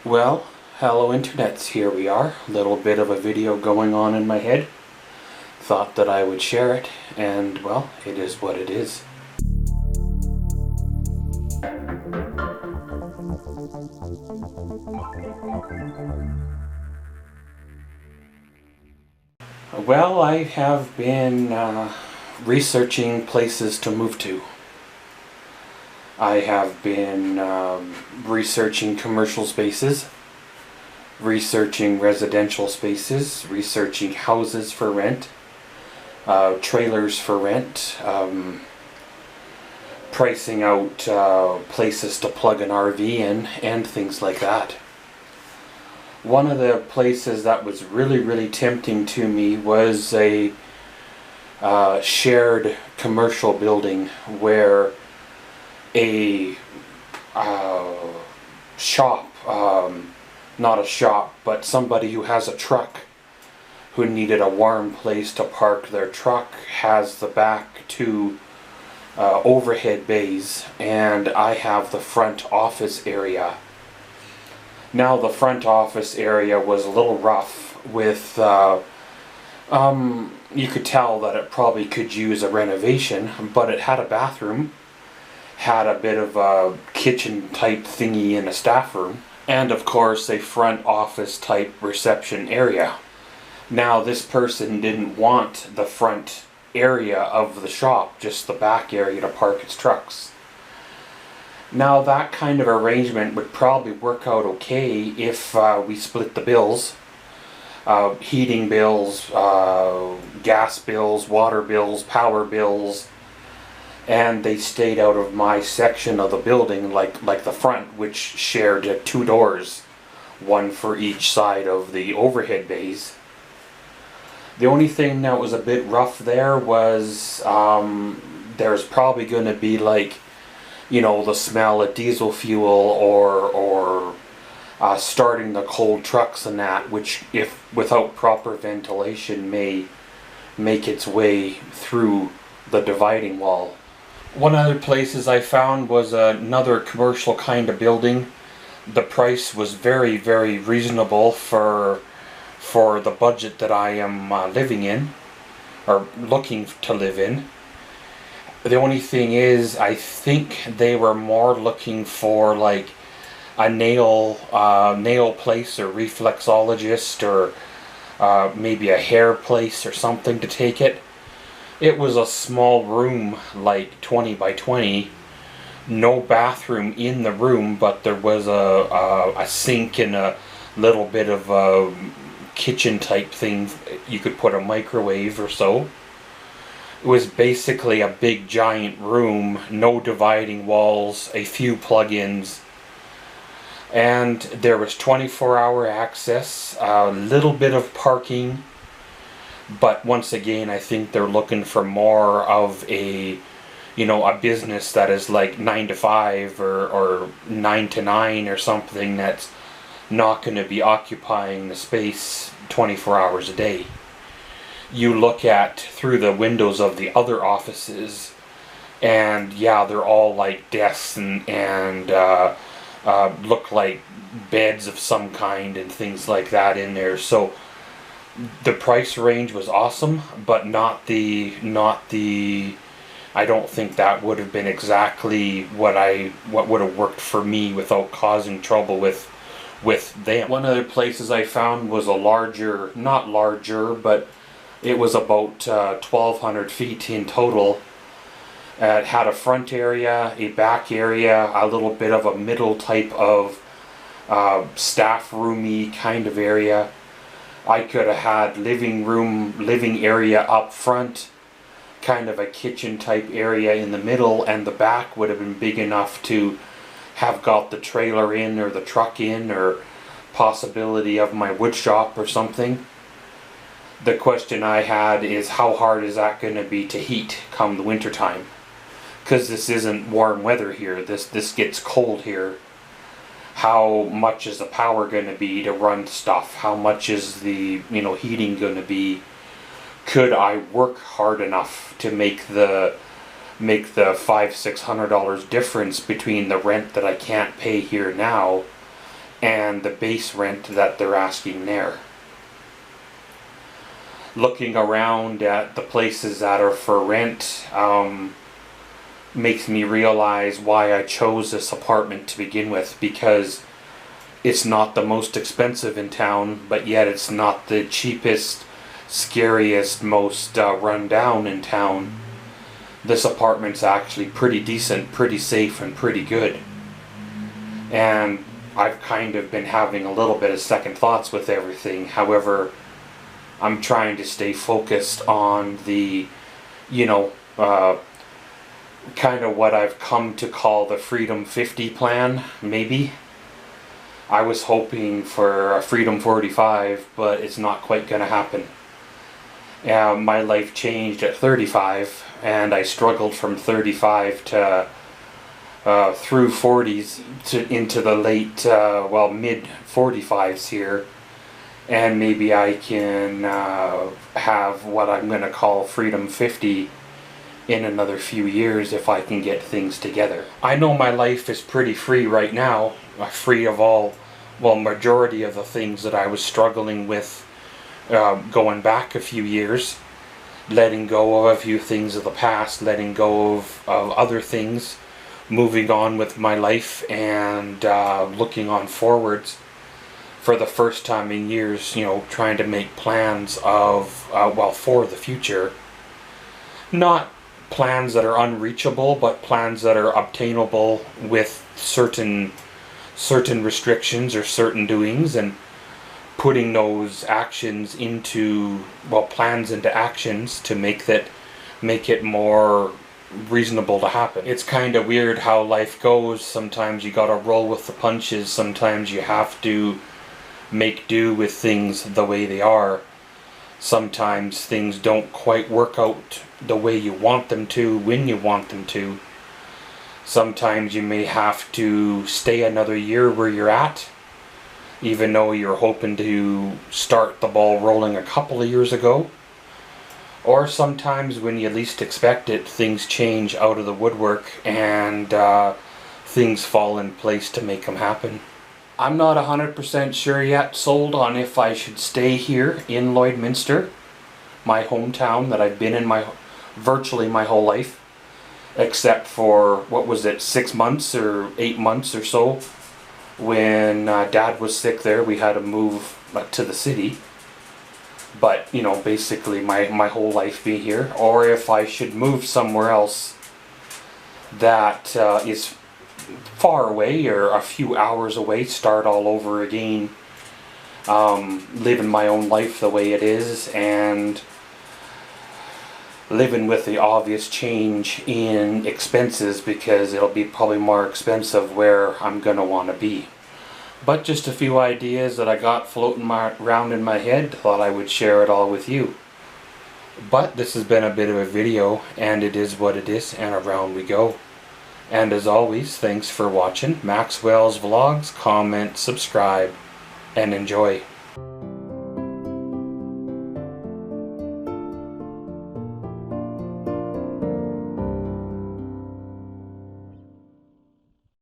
Well, hello internets, here we are. A little bit of a video going on in my head. Thought that I would share it, and well, it is what it is. Well, I have been researching places to move to. I have been researching commercial spaces, researching residential spaces, researching houses for rent, trailers for rent, pricing out places to plug an RV in, and things like that. One of the places that was really tempting to me was a shared commercial building where a shop, not a shop, but somebody who has a truck who needed a warm place to park their truck has the back two overhead bays, and I have the front office area. Now the front office area was a little rough with you could tell that it probably could use a renovation, but it had a bathroom, had a bit of a kitchen type thingy in a staff room, and of course a front office type reception area. Now this person didn't want the front area of the shop, just the back area to park its trucks. Now that kind of arrangement would probably work out okay if we split the bills. Heating bills, gas bills, water bills, power bills, and they stayed out of my section of the building, like the front, which shared two doors, one for each side of the overhead bays. The only thing that was a bit rough there was there's probably going to be the smell of diesel fuel or starting the cold trucks and that, which if without proper ventilation may make its way through the dividing wall. One other places I found was another commercial kind of building. The price was very reasonable for the budget that I am living in, or looking to live in. The only thing is, I think they were more looking for like a nail place or reflexologist, or maybe a hair place or something to take it. It was a small room, like 20 by 20, no bathroom in the room, but there was a sink and a little bit of a kitchen type thing. You could put a microwave or so. It was basically a big giant room, no dividing walls, a few plug-ins, and there was 24-hour access, a little bit of parking. But once again, I think they're looking for more of a business that is like 9 to 5 or 9 to 9 or something that's not going to be occupying the space 24 hours a day. You look at through the windows of the other offices, and yeah, they're all like desks and look like beds of some kind and things like that in there. So the price range was awesome, but not the I don't think that would have been exactly what would have worked for me without causing trouble with them. One of the places I found was not larger, but it was about 1,200 feet in total. It had a front area, a back area, a little bit of a middle type of staff roomy kind of area. I could have had living area up front, kind of a kitchen type area in the middle, and the back would have been big enough to have got the trailer in or the truck in, or possibility of my wood shop or something. The question I had is, how hard is that going to be to heat come the winter time? Because this isn't warm weather here. This gets cold here. How much is the power going to be to run stuff? How much is the heating going to be? Could I work hard enough to make the $500-600 difference between the rent that I can't pay here now and the base rent that they're asking there. Looking around at the places that are for rent makes me realize why I chose this apartment to begin with, because it's not the most expensive in town, but yet it's not the cheapest, scariest, most run down in town. This apartment's actually pretty decent, pretty safe, and pretty good. And I've kind of been having a little bit of second thoughts with everything. However, I'm trying to stay focused on the, kind of what I've come to call the Freedom 50 plan, maybe. I was hoping for a Freedom 45, but it's not quite going to happen. My life changed at 35, and I struggled from 35 to through 40s to into the late, mid 45s here. And maybe I can have what I'm going to call Freedom 50 in another few years if I can get things together. I know my life is pretty free right now, free of all, majority of the things that I was struggling with going back a few years, letting go of a few things of the past, letting go of other things, moving on with my life, and looking on forwards for the first time in years, trying to make plans of, for the future. Not plans that are unreachable, but plans that are obtainable with certain restrictions or certain doings, and putting those actions into, plans into actions to make it more reasonable to happen. It's kind of weird how life goes. Sometimes you gotta roll with the punches, sometimes you have to make do with things the way they are. Sometimes things don't quite work out the way you want them to, when you want them to. Sometimes you may have to stay another year where you're at, even though you're hoping to start the ball rolling a couple of years ago. Or sometimes when you least expect it, things change out of the woodwork and things fall in place to make them happen. I'm not 100% sure yet, sold on if I should stay here in Lloydminster, my hometown that I've been in virtually my whole life, except for, 6 months or 8 months or so. When Dad was sick there, we had to move to the city. But, basically my whole life be here. Or if I should move somewhere else that is far away or a few hours away, start all over again, living my own life the way it is, and living with the obvious change in expenses, because it'll be probably more expensive where I'm gonna want to be. But just a few ideas that I got floating around in my head, thought I would share it all with you. But this has been a bit of a video, and it is what it is, and around we go. And as always, thanks for watching Maxwell's Vlogs. Comment, subscribe, and enjoy.